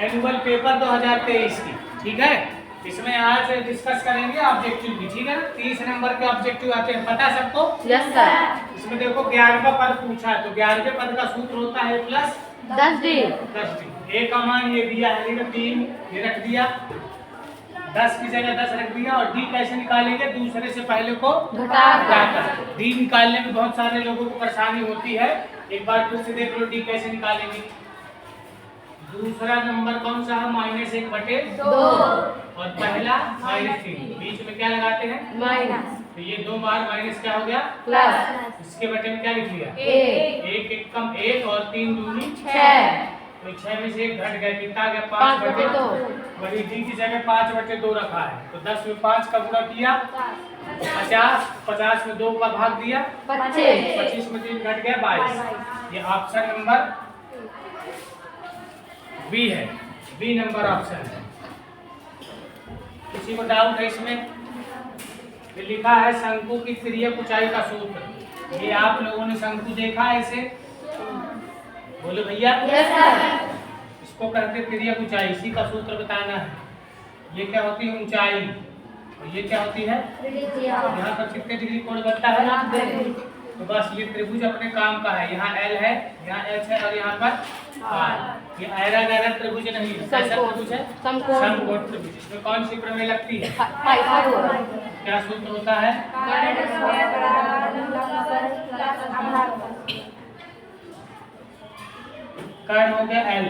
Annual paper 2023 की, ठीक है। इसमें आज डिस्कस करेंगे ऑब्जेक्टिव की, ठीक है। 30 नंबर के ऑब्जेक्टिव आते हैं, पता सबको? Yes sir. इसमें देखो 11वां पद पूछा है, तो 11वें पद का सूत्र होता है प्लस 10D। 10D। ए का मान ये दिया है 3, ये रख दिया, 10 की जगह 10 रख दिया। और डी कैसे निकालेंगे? दूसरे से पहले को घटाकर। डी निकालने में बहुत सारे लोगों को परेशानी होती है, एक बार फिर से देख लो डी कैसे निकालेंगे। दूसरा नंबर कौन सा है? -1/2 और पहला -3। बीच में क्या लगाते हैं? माइनस। तो ये 2 बार माइनस क्या हो गया? प्लस। इसके बटे में क्या लिख लिया? 1 कम 1 और 3 दूनी 6। तो 6 में से 1 घट गया, कितना आ गया? 5/2। वही डी की जगह 5/2 रखा है, तो 10 में 5 का गुणा किया 50, 50 में 2 का भाग दिया 25, 25 में 3 घट गया 22। ये ऑप्शन नंबर बी है, बी नंबर ऑप्शन है। किसी को डाउट है इसमें? ये लिखा है शंकु की तिर्यक ऊंचाई का सूत्र। ये आप लोगों ने शंकु देखा है इसे? बोलो भैया। Yes sir. इसको कहते हैं तिर्यक ऊंचाई, इसी का सूत्र बताना है। ये क्या होती है? ऊंचाई। और ये क्या होती है? यहाँ पर कितने डिग्री कोण बनता है? 90। तो बस ये त्रिभुज अपने काम का है। यहाँ L है, यहाँ H है और यहाँ पर R। ये आयताकार त्रिभुज नहीं है, कैसा त्रिभुज है? समकोण त्रिभुज। इसमें कौन सी प्रमेय लगती है? क्या सूत्र होता है? कर्ण हो गया L,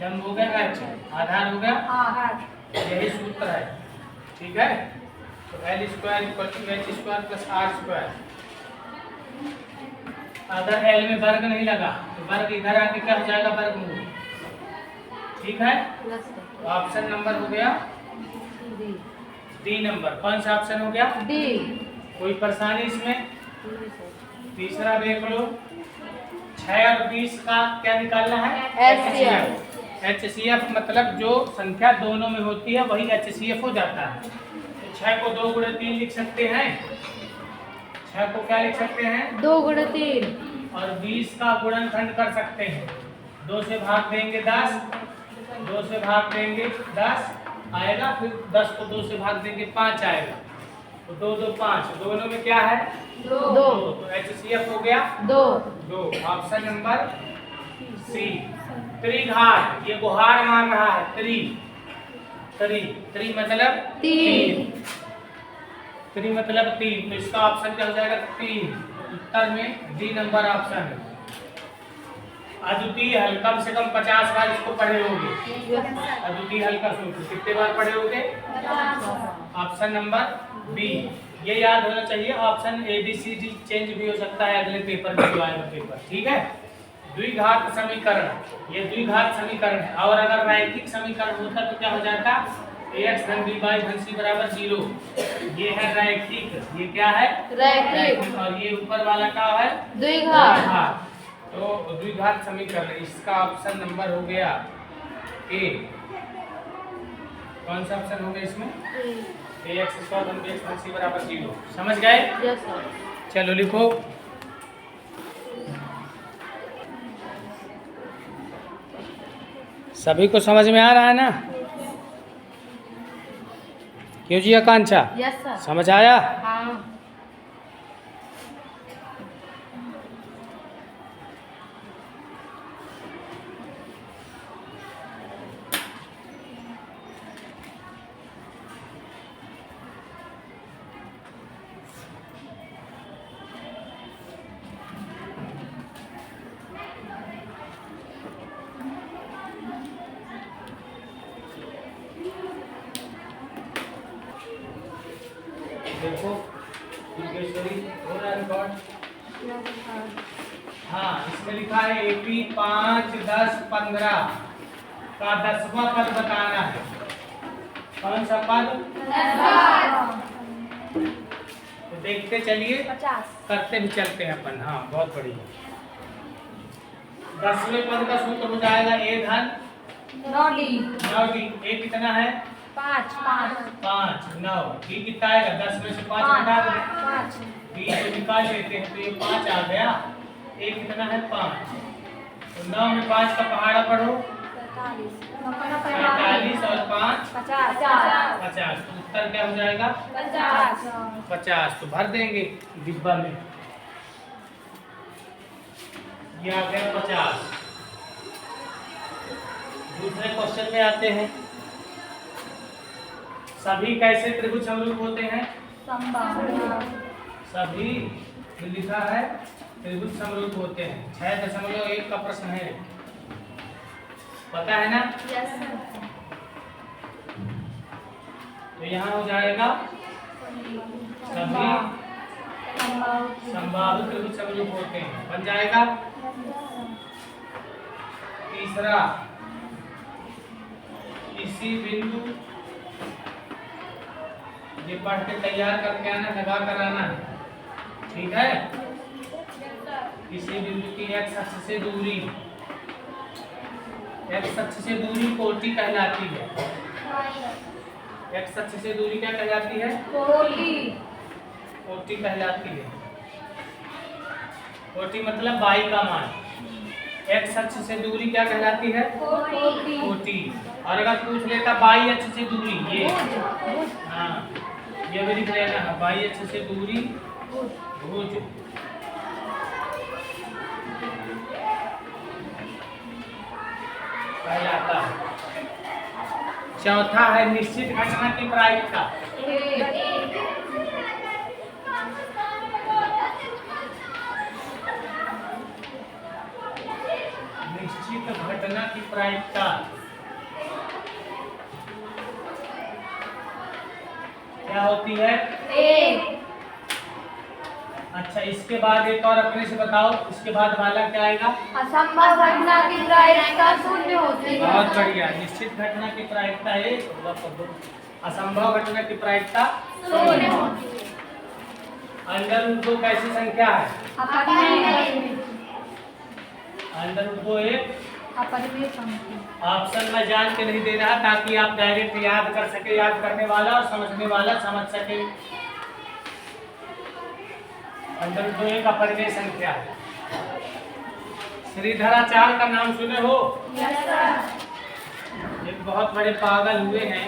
लंब हो गया H, आधार हो गया, यही सूत्र है, ठीक है। तो L² = H² + R²। अगर L में वर्ग नहीं लगा तो वर्ग इधर आके क्या हो जाएगा? वर्गमूल, ठीक है। तो ऑप्शन नंबर हो गया डी नंबर। कौन सा ऑप्शन हो गया? डी। कोई परेशानी इसमें? तीसरा देख लो, 6 और 20 का क्या निकालना है? HCF। HCF मतलब जो संख्या दोनों में होती है वही HCF हो जाता है। तो 6 को 2 × 3 लिख सकते हैं। 6 को क्या लिख सकते हैं? 2 × 3। और 20 का गुणनखंड कर सकते हैं। 2 से भाग देंगे 10, 2 से भाग देंगे 10 आएगा, फिर 10 को 2 से भाग देंगे 5 आएगा। तो 2 2 5, दोनों में क्या है? 2। तो HCF हो गया 2। Option number C. त्रिघात, ये गुहार मान रहा है। त्रि मतलब 3। त्रि मतलब 3, तो इसका ऑप्शन क्या हो जाएगा? 3। उत्तर में डी नंबर ऑप्शन है। अद्वितीय हल कम से कम 50 बार इसको पढ़े होंगे। अद्वितीय हल का सूत्र कितने बार पढ़े होंगे? Option number B. ये याद होना चाहिए। ऑप्शन ABCD चेंज भी हो सकता है अगले पेपर में जो आएगा पेपर, ठीक है। द्विघात समीकरण, ये द्विघात समीकरण है। और अगर रैखिक समीकरण होता तो क्या हो जाता? AX धन B y धन C = 0। ये है रैखिक, ये क्या है? रैखिक। और ये ऊपर वाला क्या है? द्विघात। तो द्विघात समीकरण, इसका ऑप्शन नंबर हो गया ए। कौन सा ऑप्शन हो गया इसमें? AX² धन BX धन C = 0। समझ गए? Yes sir. चलो लिखो। सभी को समझ में आ रहा है ना? क्यों जी आकांक्षा? Yes sir. समझ आया? हाँ। देखो योगेश्वरी हो रहा रिकॉर्ड? हाँ, इसमें लिखा है AP 5, 10, 15 का 10वां पद बताना है। कौन सा पद? 10। तो देखते चलिए, 50 करते भी चलते हैं अपन। हाँ, बहुत बढ़िया। 10वें पद का सूत्र हो जाएगा A धन 9D। 9D। A कितना है? 5। 9। D कितना आएगा? 10 में से 5 घटा दें, 5। D को निकाल लेते हैं, तो ये 5 आ गया। A कितना है? 5। तो 9 में 5 का पहाड़ा पढ़ो, 45 और 5 50 50। तो उत्तर क्या हो जाएगा? 50 50। तो भर देंगे डिब्बा में। ये आ गया 50। दूसरे क्वेश्चन में आते हैं। सभी कैसे त्रिभुज समरूप होते हैं? सभी लिखा है त्रिभुज समरूप होते हैं। 6.1 का प्रश्न है, पता है ना? तो यहाँ हो जाएगा सभी संभावित त्रिभुज समरूप होते हैं, बन जाएगा। तीसरा, किसी बिंदु, ये पढ़ के तैयार करके आना, लगा कर आना है, ठीक है? किसी बिंदु की x अक्ष से दूरी, x अक्ष से दूरी कोटि कहलाती है। x अक्ष से दूरी क्या कहलाती है? कोटि कहलाती है। कोटि मतलब बाई का मान। x अक्ष से दूरी क्या कहलाती है? कोटि। और अगर पूछ लेता बाई अक्ष से दूरी, ये हाँ ये भी लिख लेना है, बाई अक्ष से दूरी भुज। कहलाता है। चौथा है निश्चित घटना की प्रायिकता। निश्चित घटना की प्रायिकता क्या होती है? अच्छा, इसके बाद एक और अपने से बताओ, इसके बाद वाला क्या आएगा? असंभव घटना की प्रायिकता 0 होती है। बहुत बढ़िया। निश्चित घटना की प्रायिकता 1, असंभव घटना की प्रायिकता 0। अंडर रूट 2 कैसी संख्या है? अंडर रूट 2 एक अपरिमेय संख्या। ऑप्शन में जान के नहीं दे रहा ताकि आप डायरेक्ट याद कर सके, याद करने वाला और समझने वाला समझ सके। अंडर रूट 2 एक अपरिमेय संख्या है। श्रीधराचार्य का नाम सुने हो? एक बहुत बड़े पागल हुए हैं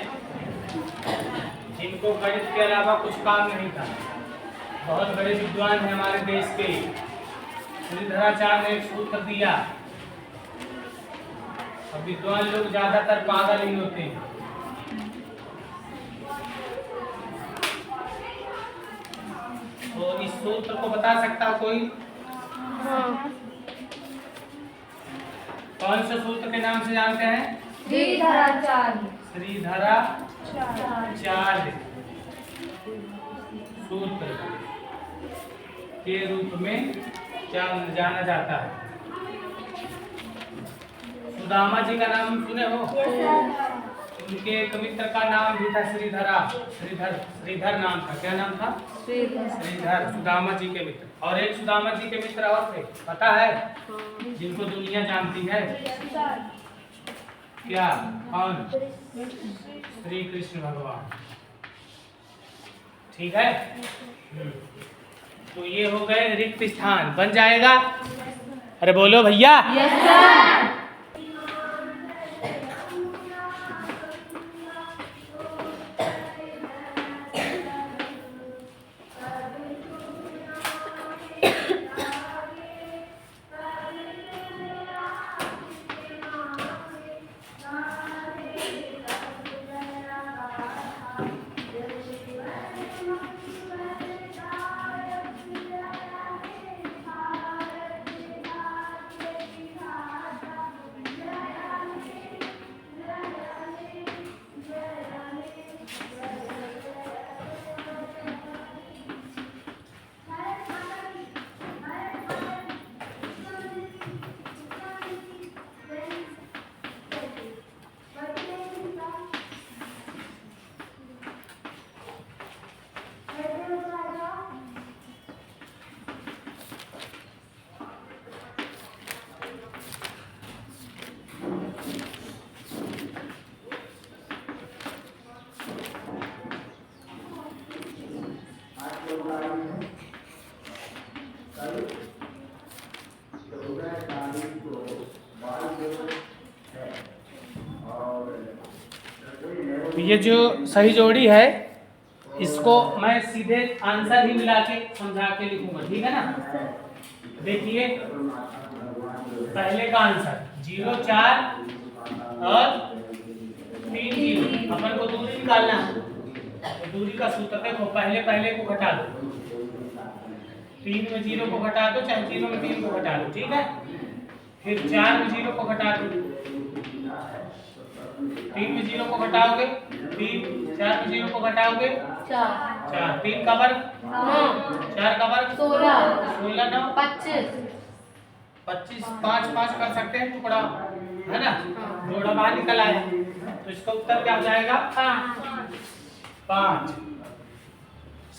जिनको गणित के अलावा कुछ काम नहीं था। बहुत बड़े विद्वान हैं हमारे देश के। श्रीधराचार्य ने एक सूत्र दिया। अब विद्वान लोग ज्यादातर पागल ही होते हैं। तो इस सूत्र को बता सकता कोई? कौन से सूत्र के नाम से जानते हैं? श्रीधराचार्य। श्रीधराचार्य सूत्र के रूप में जाना जाता है। सुदामा जी का नाम सुने हो? उनके एक मित्र का नाम भी था श्रीधर नाम था। क्या नाम था? श्रीधर, सुदामा जी के मित्र। और एक सुदामा जी के मित्र और थे, पता है? जिनको दुनिया जानती है। क्या? कौन? श्री कृष्ण भगवान। ठीक है। तो ये हो गए रिक्त स्थान, बन जाएगा। अरे बोलो भैया। तो ये जो सही जोड़ी है इसको मैं सीधे आंसर ही मिला के समझा के लिखूंगा, ठीक है ना। देखिए पहले का आंसर 0 4 और 3 0, अपन को दूरी निकालना है। तो दूरी का सूत्र देखो, पहले को घटा दो, 3 में 0 को घटा दो, चाहे 0 में 3 को घटा दो, ठीक है। फिर 4 में 0 को घटा दो, 3 में 0 को घटाओगे 3, 4 में 0 को घटाओगे 4, 3 का वर्ग 4 का वर्ग 16 9 25 5 5 कर सकते हैं टुकड़ा, है ना। जोड़ा बाहर निकल आया, तो इसका उत्तर क्या हो जाएगा 5।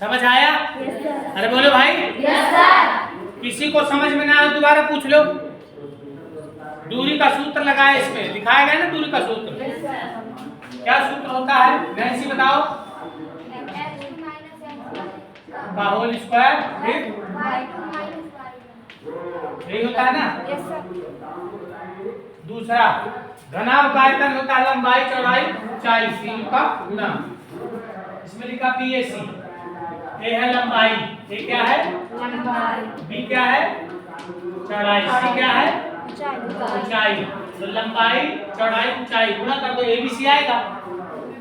समझ आया? अरे बोलो भाई। किसी को समझ में ना आए दोबारा पूछ लो। दूरी का सूत्र लगाया, इसमें दिखाया गया ना दूरी का सूत्र। क्या सूत्र होता है नैन्सी बताओ? का होल स्क्वायर फिर यही होता है ना। दूसरा घनाभ का आयतन होता है लंबाई चौड़ाई ऊंचाई, तीन का गुणा। इसमें लिखा PAC, ए है लंबाई, ये क्या है B क्या है चौड़ाई, C क्या है ऊंचाई। तो लंबाई चौड़ाई ऊंचाई गुणा कर दो, ABC आएगा।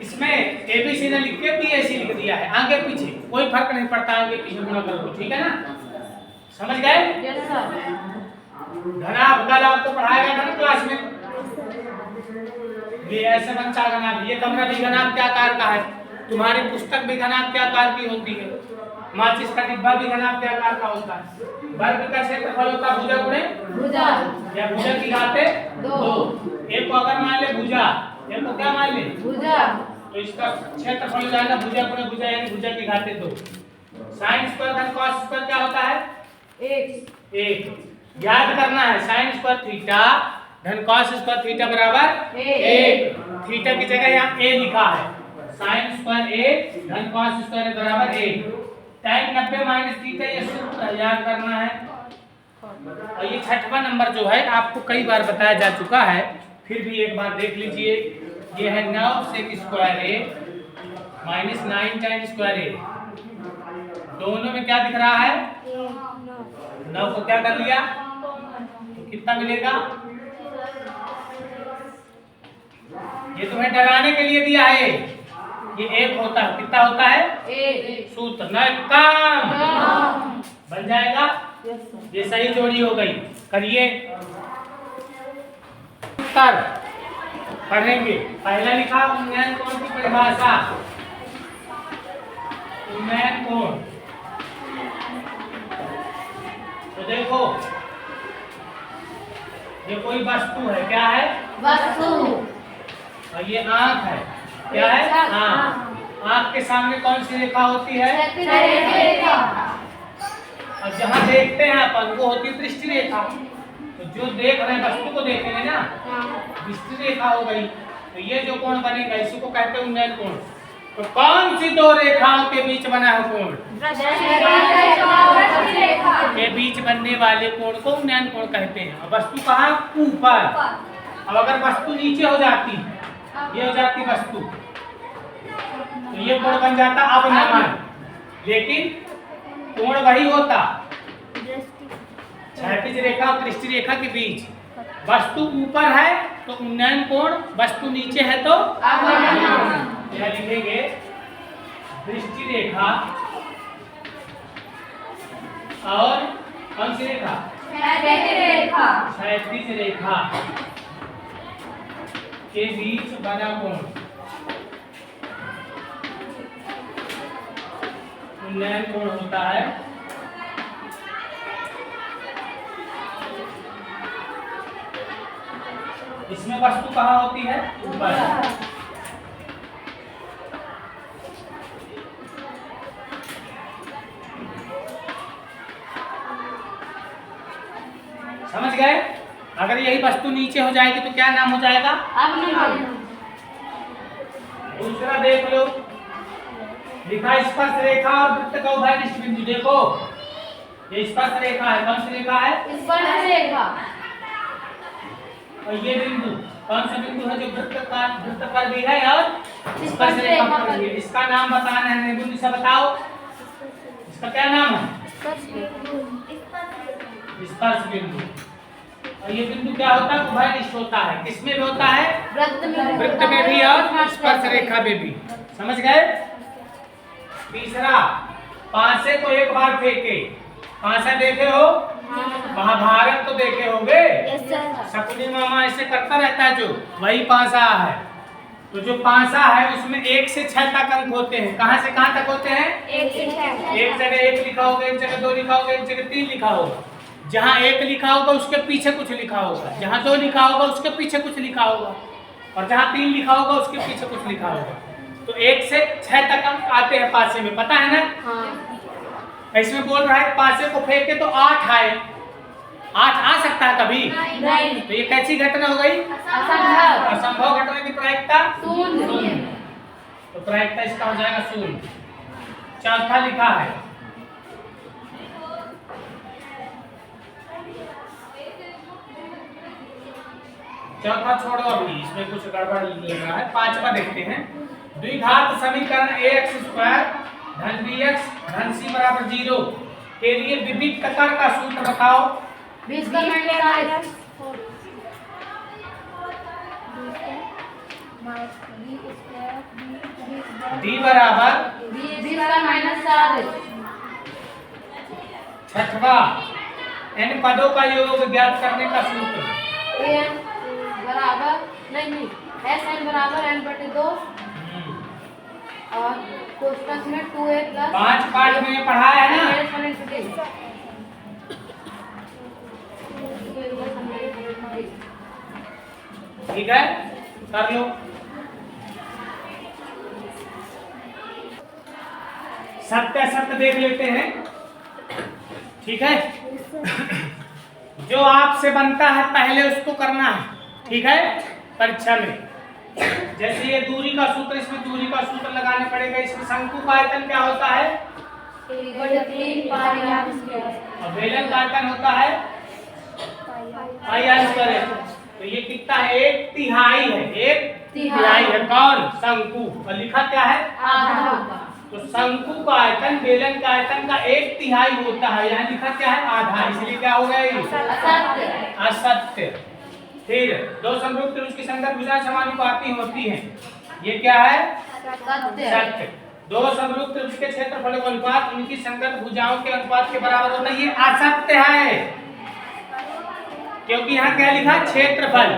इसमें ABC ने लिख के PAC लिख दिया है, आगे पीछे कोई फर्क नहीं पड़ता, आगे पीछे गुणा कर दो, ठीक है ना। समझ गए? घनाभ कल आपको पढ़ाया गया था ना क्लास में, ये ऐसे बनता घनाभ। ये कमरा भी घनाभ के आकार का है, तुम्हारी पुस्तक भी घनाभ के आकार की होती है, माचिस का डिब्बा भी घनाभ के आकार का होता है। वर्ग का क्षेत्रफल होता है भुजा गुणे भुजा, या भुजा की घाते 2। एक को अगर मान ले भुजा, एक को क्या मान ले भुजा, तो इसका क्षेत्रफल हो जाएगा भुजा गुणे भुजा, यानी भुजा की घाते 2। साइन स्क्वायर धन कॉस स्क्वायर क्या होता है 1। याद करना है साइन स्क्वायर थीटा धन कॉस स्क्वायर थीटा बराबर 1। थीटा की जगह यहाँ a लिखा है, साइन स्क्वायर 1 धन कॉस स्क्वायर बराबर 1। tan 90 माइनस थीटा, ये सूत्र याद करना है। और ये 6वां नंबर जो है आपको कई बार बताया जा चुका है, फिर भी एक बार देख लीजिए। ये है 9 sec square a minus 9 tan square a। दोनों में क्या दिख रहा है 9 को क्या कर लिया, तो कितना मिलेगा। ये तुम्हें डराने के लिए दिया है, ये 1 होता है, कितना होता है 1। सूत्र न काम बन जाएगा। ये सही जोड़ी हो गई। करिए उत्तर पढ़ेंगे। पहला लिखा उन्नयन कोण की परिभाषा। उन्नयन कोण, तो देखो ये कोई वस्तु है, क्या है वस्तु, और ये आंख है, क्या है आंख। आंख के सामने कौन सी रेखा होती है रेखा, और जहाँ देखते हैं अपन वो होती है दृष्टि रेखा। तो जो देख रहे हैं वस्तु को देखेंगे ना, दृष्टि रेखा हो गई। तो ये जो कोण बनेगा इसी को कहते हैं उन्नयन कोण। तो कौन सी दो रेखाओं के बीच बना है कोण, के बीच बनने वाले कोण को उन्नयन कोण कहते हैं। वस्तु कहाँ ऊपर, अब अगर वस्तु नीचे हो जाती, ये हो जाती वस्तु, तो ये कोण बन जाता अवनमन। लेकिन कोण वही होता क्षैतिज रेखा और दृष्टि रेखा के बीच। वस्तु ऊपर है तो उन्नयन कोण, वस्तु नीचे है तो अवनमन। यह लिखेंगे दृष्टि रेखा और कौन सी रेखा क्षैतिज रेखा के बीच बना कोण उन्नयन कोण होता है। इसमें वस्तु कहाँ होती है ऊपर। समझ गए? अगर यही वस्तु नीचे हो जाएगी तो क्या नाम हो जाएगा अवनमन। दूसरा देख लो, लिखा स्पर्श रेखा और वृत्त का उभयनिष्ठ बिंदु। देखो ये स्पर्श रेखा है, कौन सी रेखा है स्पर्श रेखा। और ये बिंदु कौन सा बिंदु है जो वृत्त पर भी है और स्पर्श रेखा पर भी है। इसका नाम बताना है, नेबुल से बताओ इसका क्या नाम है? स्पर्श बिंदु। और ये बिंदु क्या होता है? उभयनिष्ठ होता है। किसमें भी होता है? वृत्त में भी और स्पर्श रेखा में भी। समझ गए? तीसरा, पासे को एक बार फेंके। पासा देखे हो? महाभारत तो देखे होंगे। शकुनी मामा ऐसे करता रहता है, जो वही पासा है। तो जो पासा है उसमें 1 से 6 तक अंक होते हैं। कहाँ से कहाँ तक होते हैं? 1 से 6। एक जगह 1 लिखा होगा, एक जगह 2 लिखा होगा, एक जगह 3 लिखा होगा। जहाँ 1 लिखा होगा उसके पीछे कुछ लिखा होगा, जहाँ 2 लिखा होगा उसके पीछे कुछ लिखा होगा, और जहाँ 3 लिखा होगा उसके पीछे कुछ लिखा होगा। तो 1 से 6 तक अंक आते हैं पासे में, पता है ना? हाँ। इसमें बोल रहा है पासे को फेंके तो 8 आए। 8 आ सकता है कभी? नहीं। तो ये कैसी घटना हो गई? असंभव घटना की प्रायिकता शून्य। तो प्रायिकता इसका हो जाएगा शून्य। चौथा लिखा है, चौथा छोड़ो अभी, इसमें कुछ गड़बड़ लग रहा है। पांचवा देखते हैं। द्विघात समीकरण ax² धन bx धन c बराबर 0 के लिए विविध कतर का सूत्र बताओ। d बराबर छठवा, n पदों का योग ज्ञात करने का सूत्र। नहीं SN बराबर n/2 और कोष्ठक में 2a प्लस 5 पाठ में ये पढ़ाया है ना? ठीक है, कर लो। सत्य सत्य देख लेते हैं। ठीक है, जो आपसे बनता है पहले उसको करना है। ठीक है, परीक्षा में जैसे ये दूरी का सूत्र, इसमें दूरी का सूत्र लगाने पड़ेगा। इसमें शंकु का आयतन क्या होता है? 3 और बेलन का आयतन होता है पाई। तो ये कितना है? 1/3 है। 1/3 है। कौन? शंकु। और लिखा क्या है? आधा। तो शंकु का आयतन बेलन का आयतन का 1/3 होता है। यहाँ लिखा क्या है? आधा। इसलिए क्या हो गया? ये असत्य। फिर दो समरूप त्रिभुज की संगत भुजाएं समानुपाती होती हैं। ये क्या है? सत्य। दो समरूप त्रिभुज के क्षेत्रफल का अनुपात उनकी संगत भुजाओं के अनुपात के बराबर होता है। ये असत्य है, क्योंकि यहाँ क्या लिखा? क्षेत्रफल।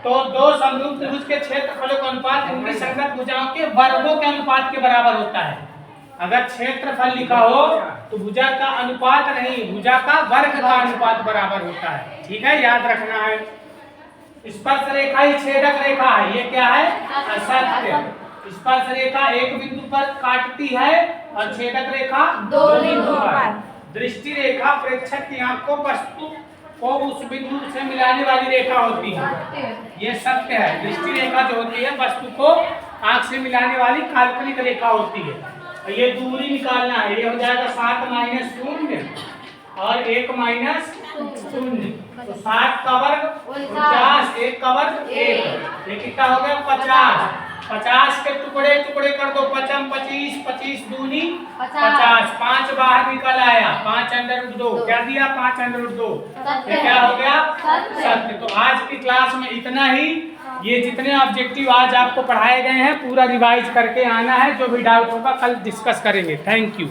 तो दो समरूप त्रिभुज के क्षेत्रफलों का अनुपात उनकी संगत भुजाओं के वर्गों के अनुपात के बराबर होता है। अगर क्षेत्रफल लिखा हो तो भुजा का अनुपात नहीं, भुजा का वर्ग का अनुपात बराबर होता है। ठीक है, याद रखना है। स्पर्श रेखा ही छेदक रेखा है। ये क्या है? असत्य। स्पर्श रेखा एक बिंदु पर काटती है और छेदक रेखा 2 बिंदु पर। दृष्टि रेखा प्रेक्षक की आंख को वस्तु को उस बिंदु से मिलाने वाली रेखा होती है। ये सत्य है। दृष्टि रेखा जो होती है वस्तु को आंख से मिलाने वाली काल्पनिक रेखा होती है। और ये दूरी निकालना है। ये हो जाएगा 7 - 0 और 1 - 0। तो 7 का वर्ग 50, 1 का वर्ग 1। ये कितना हो गया? 50। 50 के टुकड़े टुकड़े कर दो। 5 - 25, 25 दूनी 50। 5 बाहर निकल आया। 5√2 क्या दिया? 5√2। ये क्या हो गया? सत्य। तो आज की क्लास में इतना ही। ये जितने ऑब्जेक्टिव आज आपको पढ़ाए गए हैं पूरा रिवाइज करके आना है। जो भी डाउट होगा कल डिस्कस करेंगे। Thank you.